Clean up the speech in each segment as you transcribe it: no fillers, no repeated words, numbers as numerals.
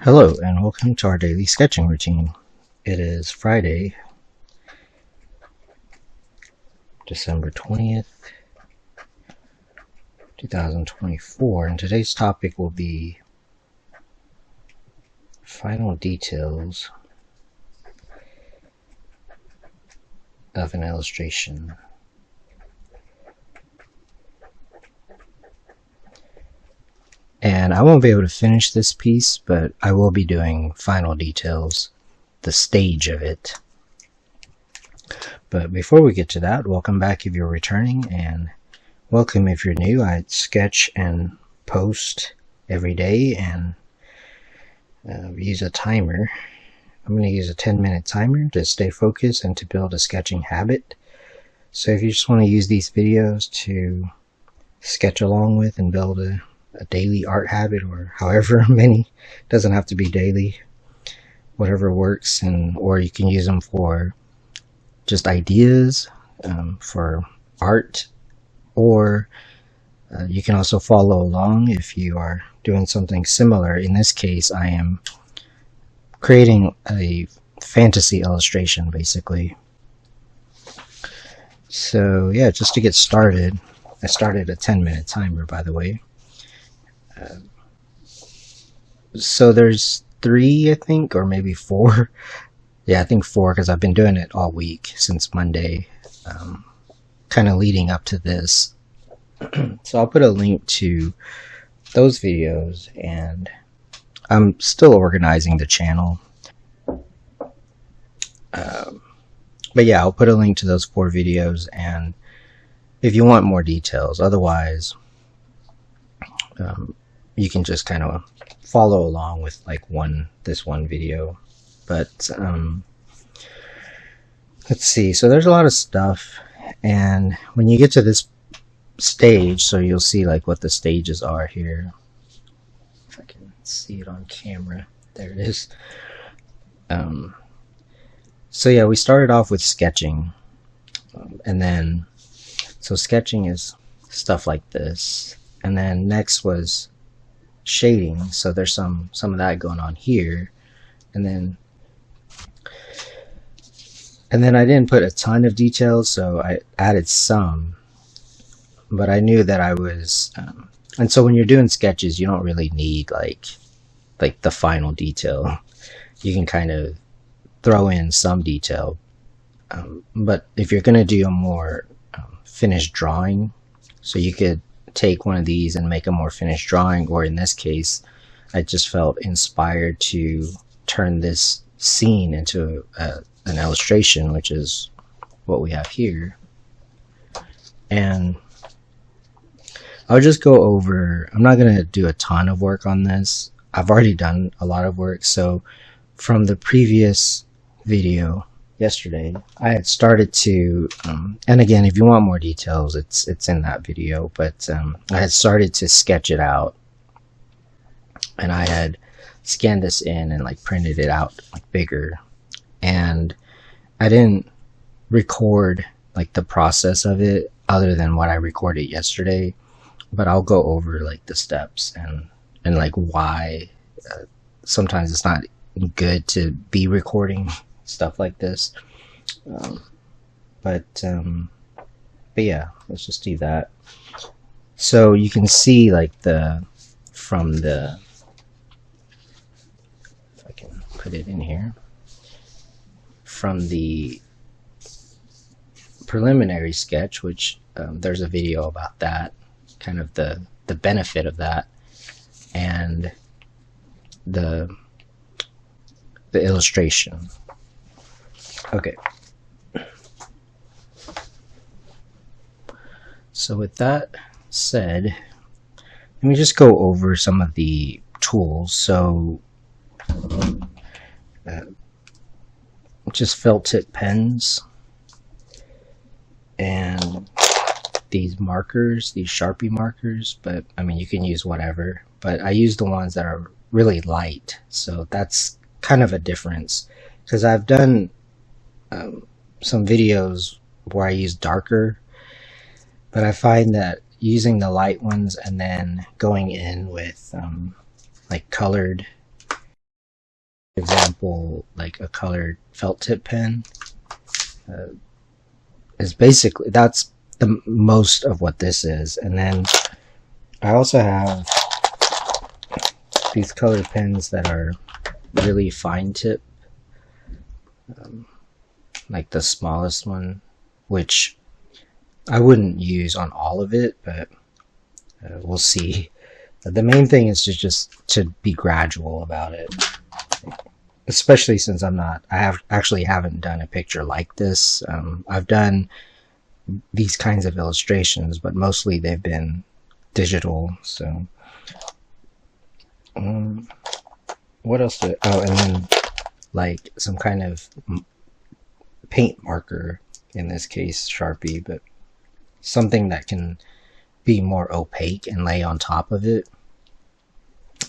Hello and welcome to our daily sketching routine. It is Friday, December 20th, 2024, and today's topic will be final details of an illustration. And I won't be able to finish this piece, but I will be doing final details, the stage of it. But before we get to that, welcome back if you're returning, and welcome if you're new. I sketch and post every day and use a timer. I'm going to use a 10-minute timer to stay focused and to build a sketching habit. So if you just want to use these videos to sketch along with and build a daily art habit, or however many, doesn't have to be daily, whatever works, or you can use them for just ideas for art, or you can also follow along if you are doing something similar. In this case, I am creating a fantasy illustration basically. So yeah, just to get started, I started a 10-minute timer, by the way. So there's 3, I think, or maybe 4. Yeah, I think 4, because I've been doing it all week since Monday, kind of leading up to this. So I'll put a link to those videos, and I'm still organizing the channel. But yeah, I'll put a link to those 4 videos, and if you want more details, otherwise you can just kind of follow along with like this one video. But let's see, so there's a lot of stuff, and when you get to this stage, so you'll see like what the stages are here, if I can see it on camera. There it is. So yeah, we started off with sketching, and then so sketching is stuff like this, and then next was shading, so there's some of that going on here, and then I didn't put a ton of details, so I added some, but I knew that I was and so when you're doing sketches, you don't really need like the final detail. You can kind of throw in some detail, but if you're gonna do a more finished drawing, so you could take one of these and make a more finished drawing, or in this case, I just felt inspired to turn this scene into an illustration, which is what we have here. And I'll just go over, I'm not going to do a ton of work on this. I've already done a lot of work. So from the previous video yesterday, I had started to and again, if you want more details, it's in that video, but I had started to sketch it out, and I had scanned this in and like printed it out like bigger, and I didn't record like the process of it other than what I recorded yesterday, but I'll go over like the steps and like why sometimes it's not good to be recording stuff like this. But yeah, let's just do that. So you can see like from the, if I can put it in here, from the preliminary sketch, which there's a video about that, kind of the benefit of that, and the illustration. Okay. So with that said, let me just go over some of the tools. So just felt tip pens, and these markers, these Sharpie markers, but I mean you can use whatever, but I use the ones that are really light, so that's kind of a difference, because I've done some videos where I use darker, but I find that using the light ones and then going in with like colored For example, like a colored felt tip pen is basically, that's the most of what this is. And then I also have these colored pens that are really fine tip, like the smallest one, which I wouldn't use on all of it, but we'll see. The main thing is to be gradual about it, especially since I haven't done a picture like this. I've done these kinds of illustrations, but mostly they've been digital. So what else and then like some kind of paint marker, in this case Sharpie, but something that can be more opaque and lay on top of it,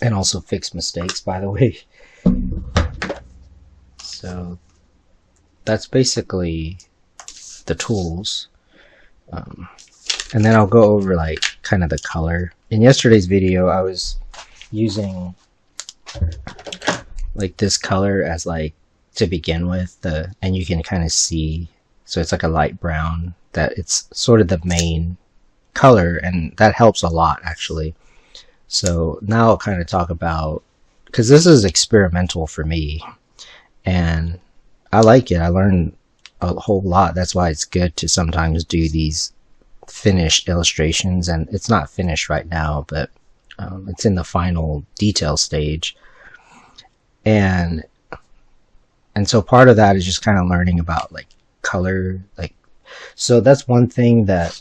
and also fix mistakes, by the way. So that's basically the tools. And then I'll go over like kind of the color. In yesterday's video I was using like this color as like to begin with, and you can kind of see, so it's like a light brown, that it's sort of the main color, and that helps a lot actually. So now I'll kind of talk about, because this is experimental for me and I like it. I learned a whole lot. That's why it's good to sometimes do these finished illustrations, and it's not finished right now, but it's in the final detail stage. And so part of that is just kind of learning about like color, like, so that's one thing that,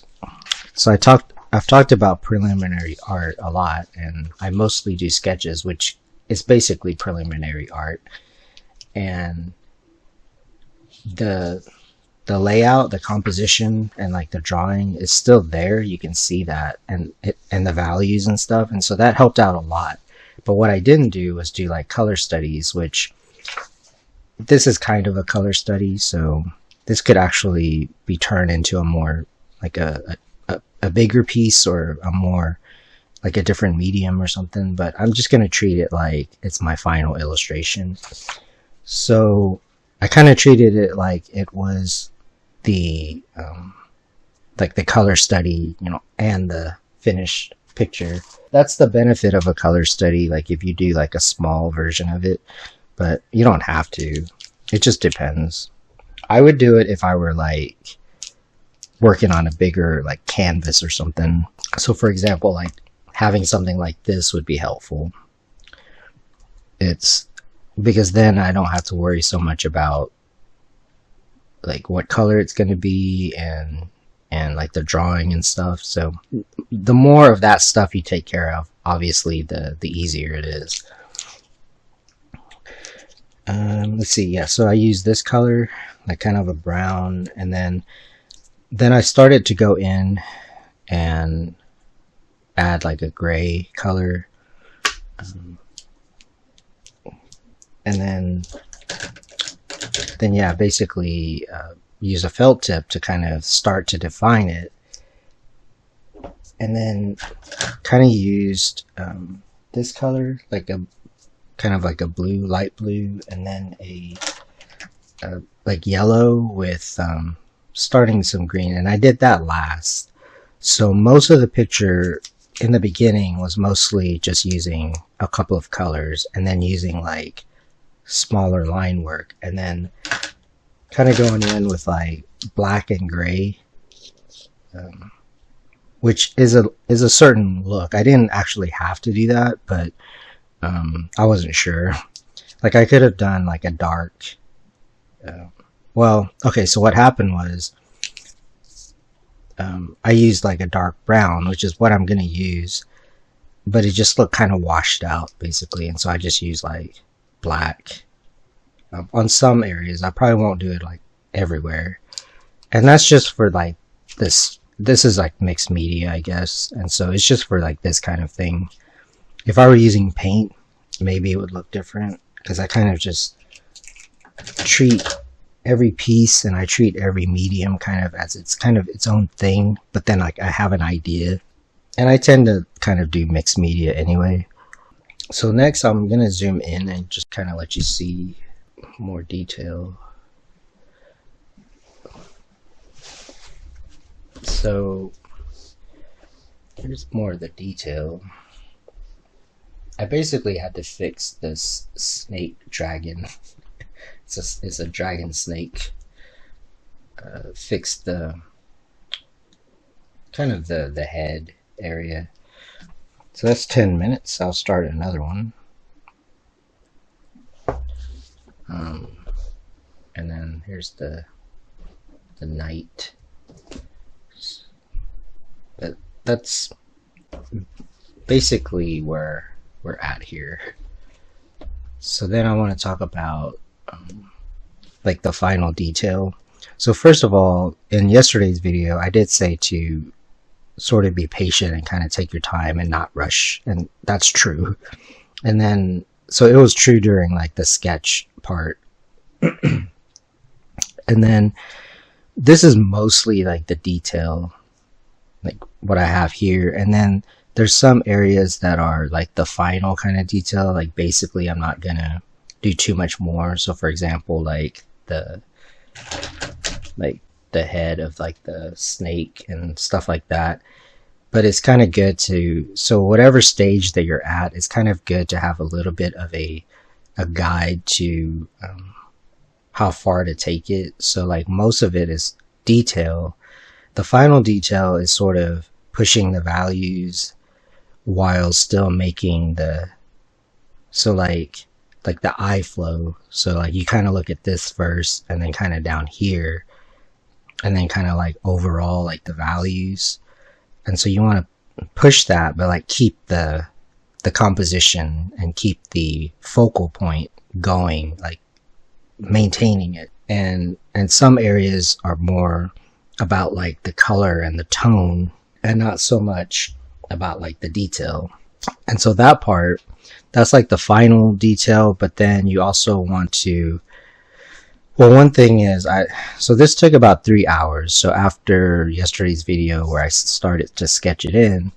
so I've talked about preliminary art a lot, and I mostly do sketches, which is basically preliminary art. And the layout, the composition, and like the drawing is still there. You can see that, and the values and stuff, and so that helped out a lot. But what I didn't do was do like color studies, which this is kind of a color study, so this could actually be turned into a more like a bigger piece, or a more like a different medium or something, but I'm just going to treat it like it's my final illustration. So I kind of treated it like it was the like the color study, you know, and the finished picture. That's the benefit of a color study, like if you do like a small version of it, but you don't have to. It just depends. I would do it if I were like working on a bigger like canvas or something. So for example, like having something like this would be helpful. It's because then I don't have to worry so much about like what color it's going to be, and like the drawing and stuff. So the more of that stuff you take care of, obviously the easier it is. Let's see. Yeah, so I use this color, like kind of a brown, and then I started to go in and add like a gray color, and then yeah, basically use a felt tip to kind of start to define it, and then kind of used this color, like a kind of like a blue, light blue, and then a like yellow with starting some green, and I did that last. So most of the picture in the beginning was mostly just using a couple of colors, and then using like smaller line work, and then kind of going in with like black and gray, which is a certain look. I didn't actually have to do that, but I wasn't sure. Like I could have done like a dark, well, okay, so what happened was I used like a dark brown, which is what I'm gonna use, but it just looked kind of washed out basically, and so I just used like black on some areas. I probably won't do it like everywhere, and that's just for like this is like mixed media, I guess, and so it's just for like this kind of thing. If I were using paint, maybe it would look different, because I kind of just treat every piece, and I treat every medium kind of as it's kind of its own thing, but then like I have an idea, and I tend to kind of do mixed media anyway. So next I'm gonna zoom in and just kind of let you see more detail. So here's more of the detail. I basically had to fix this snake dragon. It's a dragon snake. Fix the kind of the head area. So that's 10 minutes. I'll start another one. And then here's the night. But that's basically where we're at here. So then I want to talk about like the final detail. So first of all, in yesterday's video, I did say to sort of be patient and kind of take your time and not rush, and that's true. And then so it was true during like the sketch part. And then this is mostly like the detail, like what I have here. And then there's some areas that are like the final kind of detail. Like basically I'm not gonna do too much more. So for example, like the head of like the snake and stuff like that. But it's kind of good to, so whatever stage that you're at, it's kind of good to have a little bit of a guide to how far to take it. So like most of it is detail. The final detail is sort of pushing the values while still making the, so like the eye flow. So like you kind of look at this first and then kind of down here and then kind of like overall like the values. And so you want to push that, but like keep the composition and keep the focal point going, like maintaining it. And some areas are more about like the color and the tone and not so much about like the detail. And so that part, that's like the final detail. But then you also want to, well, one thing is so this took about 3 hours. So after yesterday's video where I started to sketch it in,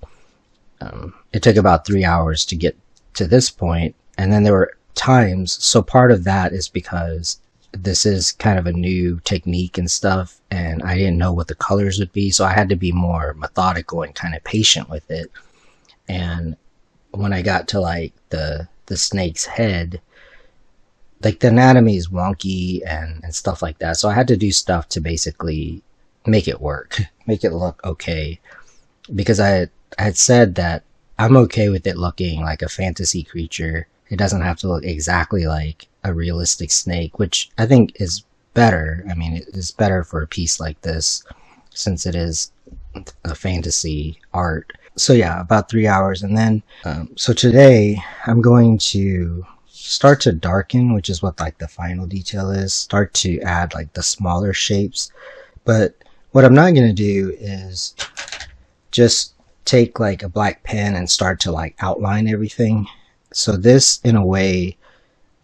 it took about 3 hours to get to this point. And then there were times, so part of that is because this is kind of a new technique and stuff, and I didn't know what the colors would be, so I had to be more methodical and kind of patient with it. And when I got to like the snake's head, like the anatomy is wonky and stuff like that, so I had to do stuff to basically make it work, make it look okay, because I had said that I'm okay with it looking like a fantasy creature. It doesn't have to look exactly like a realistic snake, which I think is better. I mean, it is better for a piece like this since it is a fantasy art. So yeah, about 3 hours. And then, so today I'm going to start to darken, which is what like the final detail is, start to add like the smaller shapes. But what I'm not going to do is just take like a black pen and start to like outline everything. So this in a way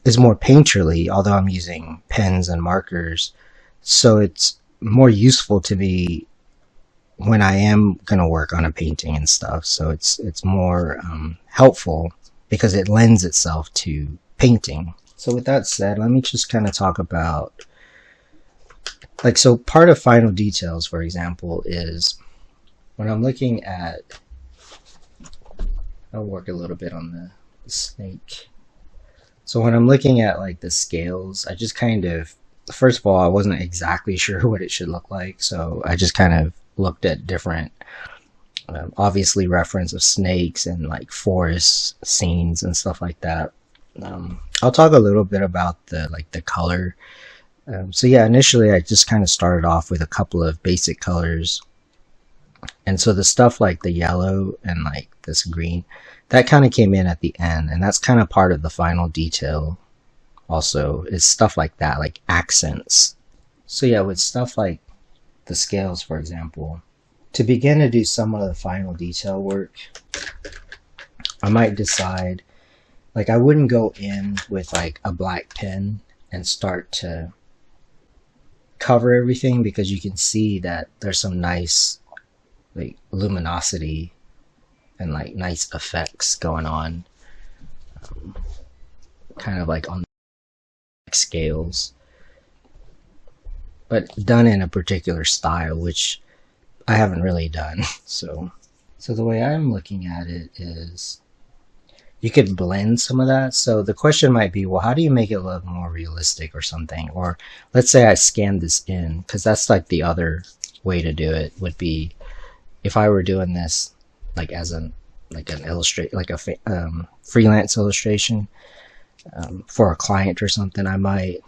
is more painterly, although I'm using pens and markers. So it's more useful to me when I am going to work on a painting and stuff. So it's more helpful because it lends itself to painting. So with that said, let me just kind of talk about, like, so part of final details, for example, is when I'm looking at, I'll work a little bit on the snake. So when I'm looking at like the scales, I just kind of, first of all, I wasn't exactly sure what it should look like. So I just kind of looked at different, obviously reference of snakes and like forest scenes and stuff like that. I'll talk a little bit about the color. So yeah, initially I just kind of started off with a couple of basic colors. And so the stuff like the yellow and like this green, that kind of came in at the end, and that's kind of part of the final detail also, is stuff like that, like accents. So yeah, with stuff like the scales, for example, to begin to do some of the final detail work, I might decide, like I wouldn't go in with like a black pen and start to cover everything, because you can see that there's some nice like luminosity and like nice effects going on. kind of like on scales, but done in a particular style, which I haven't really done. So the way I'm looking at it is you could blend some of that. So the question might be, well, how do you make it look more realistic or something? Or let's say I scan this in, because that's like the other way to do it would be if I were doing this like as an illustrate like a freelance illustration for a client or something. I might,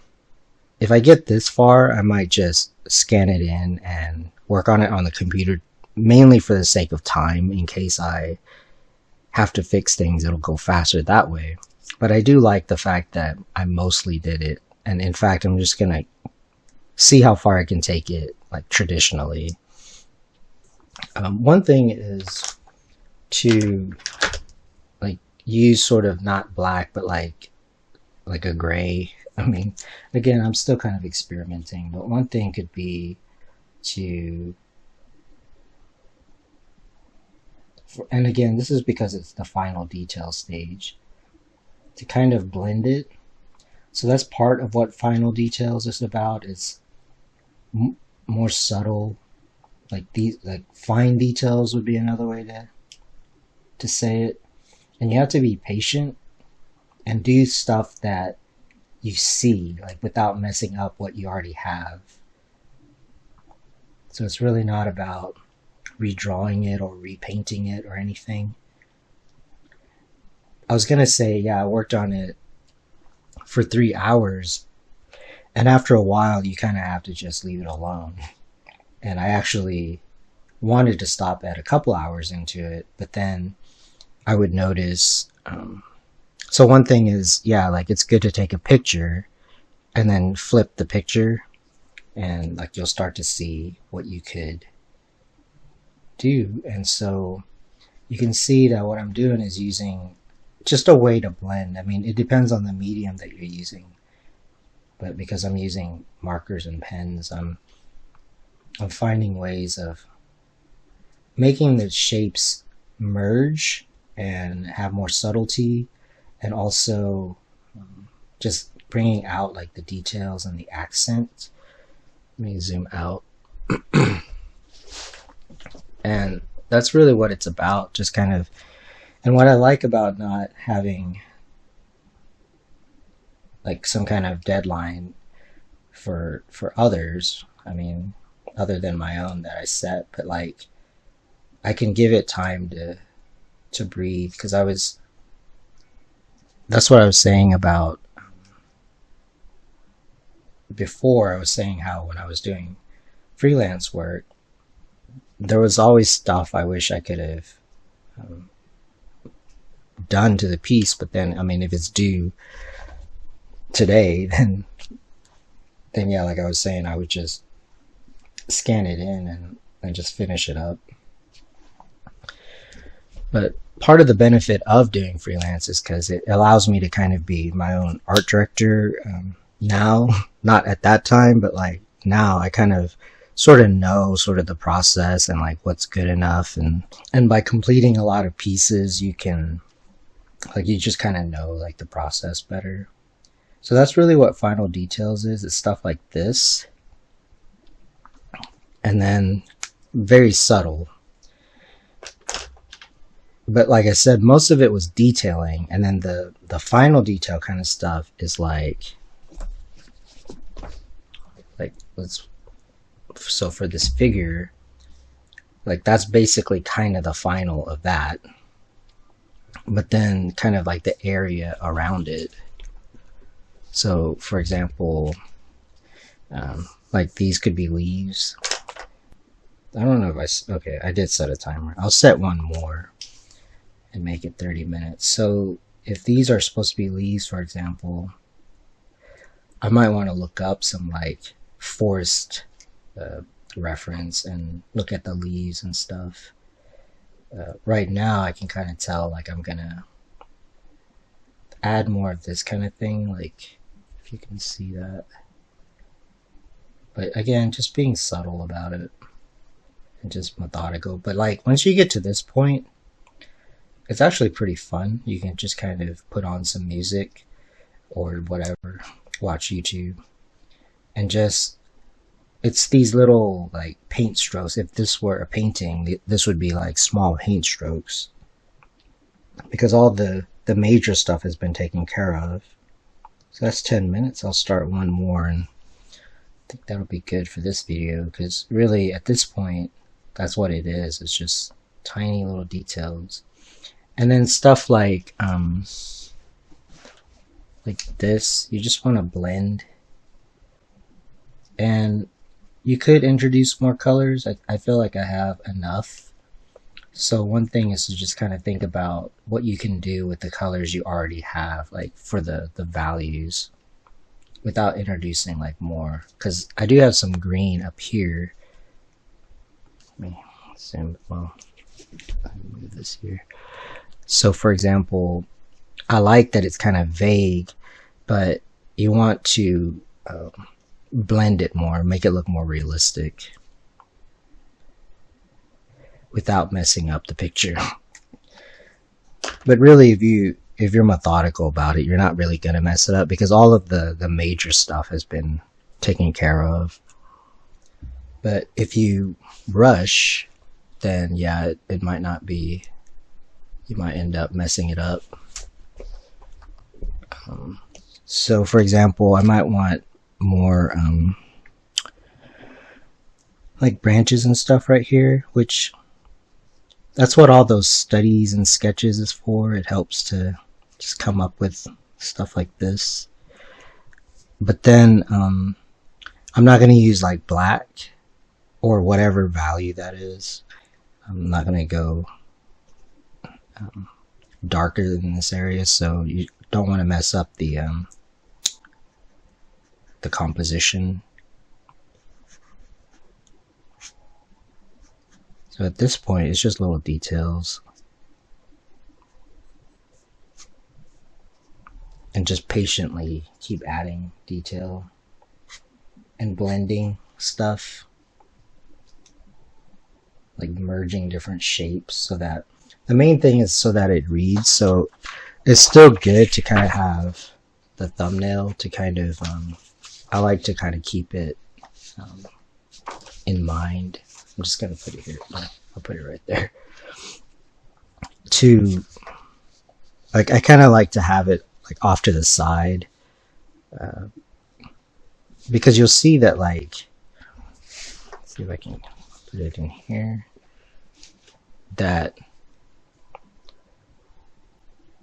if I get this far, I might just scan it in and work on it on the computer, mainly for the sake of time. In case I have to fix things, it'll go faster that way. But I do like the fact that I mostly did it, and in fact I'm just gonna see how far I can take it like traditionally. One thing is to like use sort of not black but like a gray. I mean, again, I'm still kind of experimenting, but one thing could be to, and again, this is because it's the final detail stage, to kind of blend it. So that's part of what final details is about. It's more subtle, like these, like fine details would be another way to say it. And you have to be patient and do stuff that you see, like without messing up what you already have. So it's really not about redrawing it or repainting it or anything. I was gonna say, yeah, I worked on it for 3 hours, and after a while you kind of have to just leave it alone. And I actually wanted to stop at a couple hours into it, but then I would notice, so one thing is, yeah, like it's good to take a picture and then flip the picture, and like you'll start to see what you could do. And so you can see that what I'm doing is using just a way to blend. I mean, it depends on the medium that you're using, but because I'm using markers and pens, I'm finding ways of making the shapes merge and have more subtlety, and also just bringing out like the details and the accent. Let me zoom out. And that's really what it's about, just kind of. And what I like about not having like some kind of deadline for others, I mean, other than my own that I set, but like I can give it time to breathe, because that's what I was saying about before. I was saying how when I was doing freelance work, there was always stuff I wish I could have done to the piece, but then, I mean, if it's due today, then yeah, like I was saying, I would just scan it in and just finish it up. But part of the benefit of doing freelance is because it allows me to kind of be my own art director now. Not at that time, but like now I kind of sort of know sort of the process and like what's good enough, and by completing a lot of pieces you can, like, you just kind of know like the process better. So that's really what final details is. It's stuff like this, and then very subtle. But like I said, most of it was detailing, and then the final detail kind of stuff is like let's, so for this figure, like that's basically kind of the final of that, but then kind of like the area around it. So for example, like these could be leaves. I don't know if okay, I did set a timer. I'll set one more and make it 30 minutes. So if these are supposed to be leaves, for example, I might want to look up some like forest reference and look at the leaves and stuff. Right now I can kind of tell like I'm gonna add more of this kind of thing, like if you can see that. But again, just being subtle about it and just methodical. But like once you get to this point, It's actually pretty fun. You can just kind of put on some music or whatever, watch YouTube, and just it's these little like paint strokes. If this were a painting, this would be like small paint strokes because all the major stuff has been taken care of. So that's 10 minutes. I'll start one more, and I think that'll be good for this video because really at this point, that's what it is. It's just tiny little details. And then stuff like this, you just want to blend. And you could introduce more colors. I feel like I have enough. So one thing is to just kind of think about what you can do with the colors you already have, like for the values, without introducing like more. Because I do have some green up here. Let me zoom, well, move this here. So for example, I like that it's kind of vague, but you want to blend it more, make it look more realistic without messing up the picture. But really, if you're methodical about it, you're not really gonna mess it up because all of the major stuff has been taken care of. But if you rush, then yeah, it might not be, you might end up messing it up. So for example, I might want more like branches and stuff right here, which that's what all those studies and sketches is for. It helps to just come up with stuff like this. But then I'm not going to use like black or whatever value that is. I'm not going to go darker than this area, so you don't want to mess up the composition. So at this point, it's just little details. And just patiently keep adding detail and blending stuff. Like merging different shapes so that the main thing is so that it reads. So it's still good to kind of have the thumbnail to kind of, I like to kind of keep it in mind. I'm just going to put it here. I'll put it right there. To, like, I kind of like to have it like off to the side. Because you'll see that, like, let's see if I can put it in here, that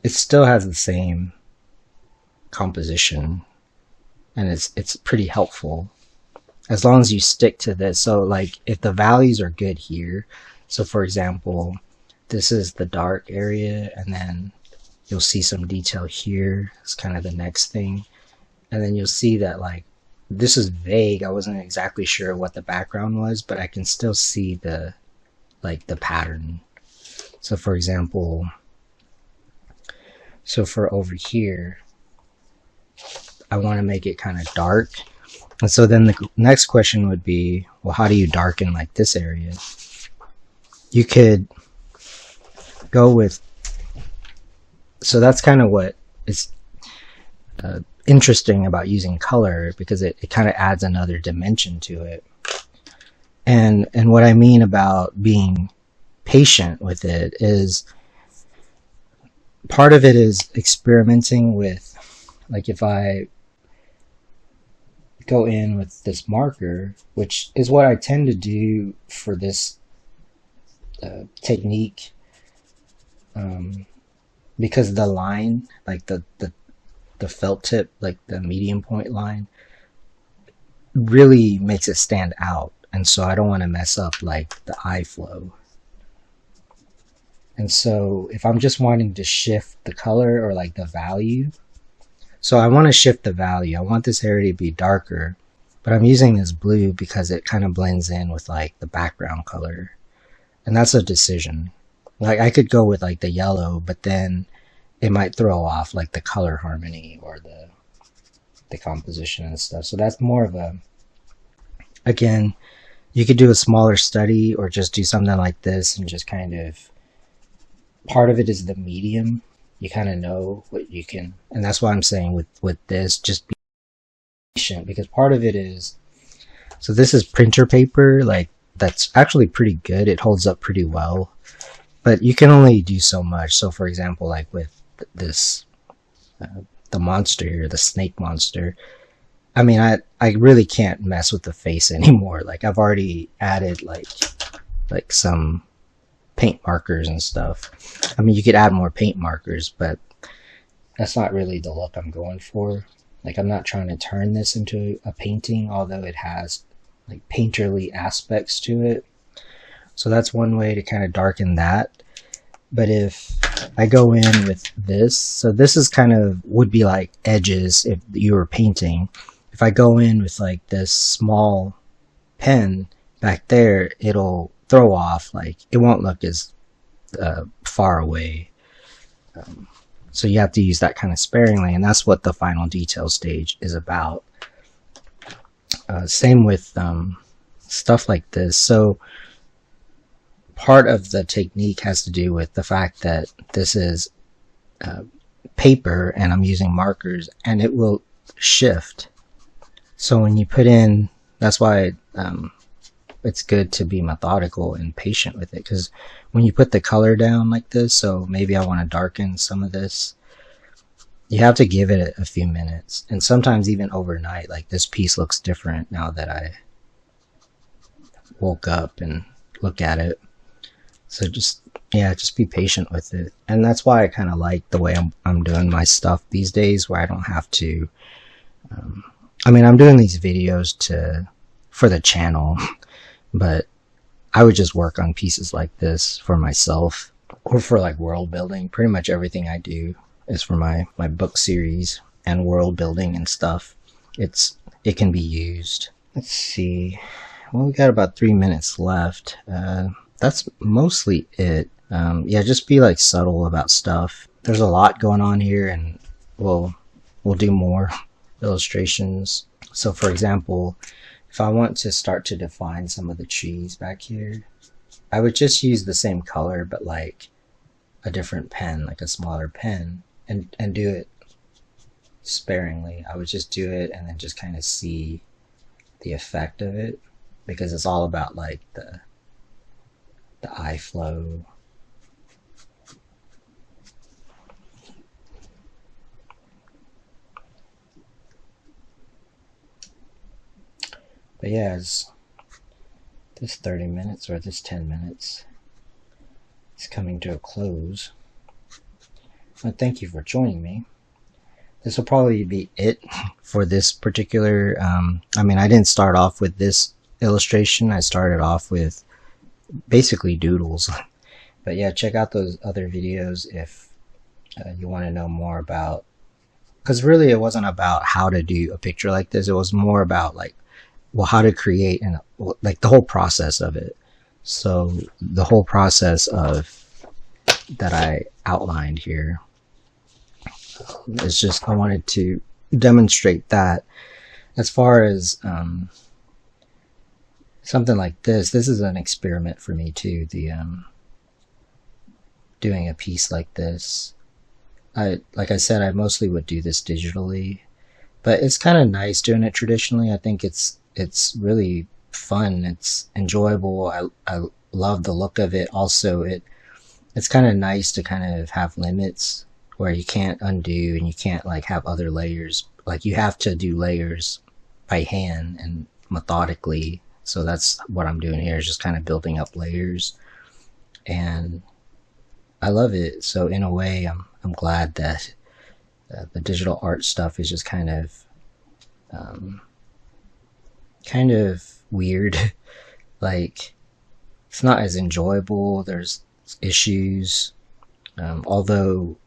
it still has the same composition, and it's pretty helpful as long as you stick to this. So like if the values are good here, so for example, this is the dark area, and then you'll see some detail here. It's kind of the next thing, and then you'll see that like this is vague. I wasn't exactly sure what the background was, but I can still see the like the pattern. So for example, so for over here, I want to make it kind of dark. And so then the next question would be, well, how do you darken like this area? You could go with, so that's kind of what is interesting about using color, because it kind of adds another dimension to it. And what I mean about being patient with it is, part of it is experimenting with, like if I go in with this marker, which is what I tend to do for this technique, because the line, like the felt tip, like the medium point line, really makes it stand out, and so I don't want to mess up like the eye flow. And so if I'm just wanting to shift the color or like the value, so I want to shift the value. I want this area to be darker, but I'm using this blue because it kind of blends in with like the background color. And that's a decision. Like I could go with like the yellow, but then it might throw off like the color harmony or the composition and stuff. So that's more of a, again, you could do a smaller study or just do something like this and just kind of part of it is the medium. You kind of know what you can, and that's why I'm saying with this, just be patient, because part of it is, so this is printer paper, like that's actually pretty good. It holds up pretty well, but you can only do so much. So for example, like with this, the monster here, the snake monster, I mean, I really can't mess with the face anymore. Like I've already added like some paint markers and stuff. I mean, you could add more paint markers, but that's not really the look I'm going for. Like I'm not trying to turn this into a painting, although it has like painterly aspects to it. So that's one way to kind of darken that. But if I go in with this, so this is kind of would be like edges if you were painting. If I go in with like this small pen back there, it'll throw off, like it won't look as far away. So you have to use that kind of sparingly, and that's what the final detail stage is about. Same with stuff like this. So part of the technique has to do with the fact that this is paper and I'm using markers, and it will shift. So when you put in, that's why it's good to be methodical and patient with it, because when you put the color down like this, so maybe I want to darken some of this, you have to give it a few minutes, and sometimes even overnight. Like this piece looks different now that I woke up and look at it. So just be patient with it. And that's why I kind of like the way I'm doing my stuff these days, where I don't have to I mean, I'm doing these videos for the channel, but I would just work on pieces like this for myself, or for like world building. Pretty much everything I do is for my book series and world building and stuff. It can be used. Let's see. Well, we got about 3 minutes left. That's mostly it. Yeah, just be like subtle about stuff. There's a lot going on here, and we'll do more illustrations. So for example, if I want to start to define some of the trees back here, I would just use the same color, but like a different pen, like a smaller pen, and do it sparingly. I would just do it and then just kind of see the effect of it, because it's all about like the eye flow. But yeah, this 30 minutes, or this 10 minutes, is coming to a close. But thank you for joining me. This will probably be it for this particular, I mean, I didn't start off with this illustration. I started off with basically doodles. But yeah, check out those other videos if you want to know more about, because really it wasn't about how to do a picture like this. It was more about like, well, how to create, and like the whole process of it. So the whole process of that I outlined here is just, I wanted to demonstrate that. As far as something like this is an experiment for me too. The doing a piece like this, like I said, I mostly would do this digitally, but it's kind of nice doing it traditionally. I think it's really fun. It's enjoyable. I love the look of it. Also, it's kind of nice to kind of have limits where you can't undo, and you can't like have other layers. Like you have to do layers by hand and methodically. So that's what I'm doing here, is just kind of building up layers, and I love it. So in a way, I'm glad that the digital art stuff is just kind of weird. Like it's not as enjoyable. There's issues. Although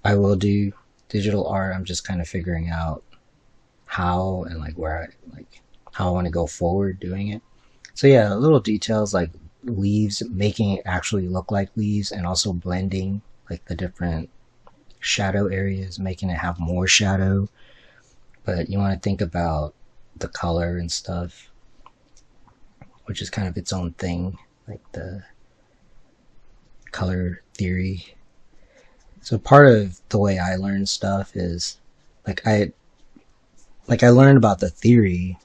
I will do digital art, I'm just kind of figuring out how, and like how I want to go forward doing it. So yeah, little details like leaves, making it actually look like leaves, and also blending like the different shadow areas, making it have more shadow. But you want to think about the color and stuff, which is kind of its own thing. Like color theory. So part of the way I learn stuff is like I learned about the theory.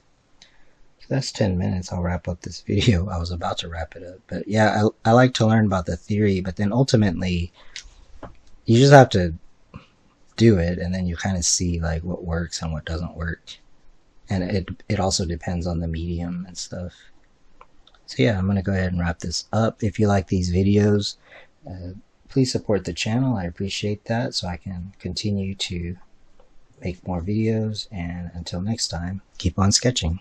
That's 10 minutes. I'll wrap up this video. I was about to wrap it up. But yeah, I like to learn about the theory, but then ultimately you just have to do it, and then you kind of see like what works and what doesn't work. And it also depends on the medium and stuff. So yeah, I'm going to go ahead and wrap this up. If you like these videos, please support the channel. I appreciate that, so I can continue to make more videos. And until next time, keep on sketching.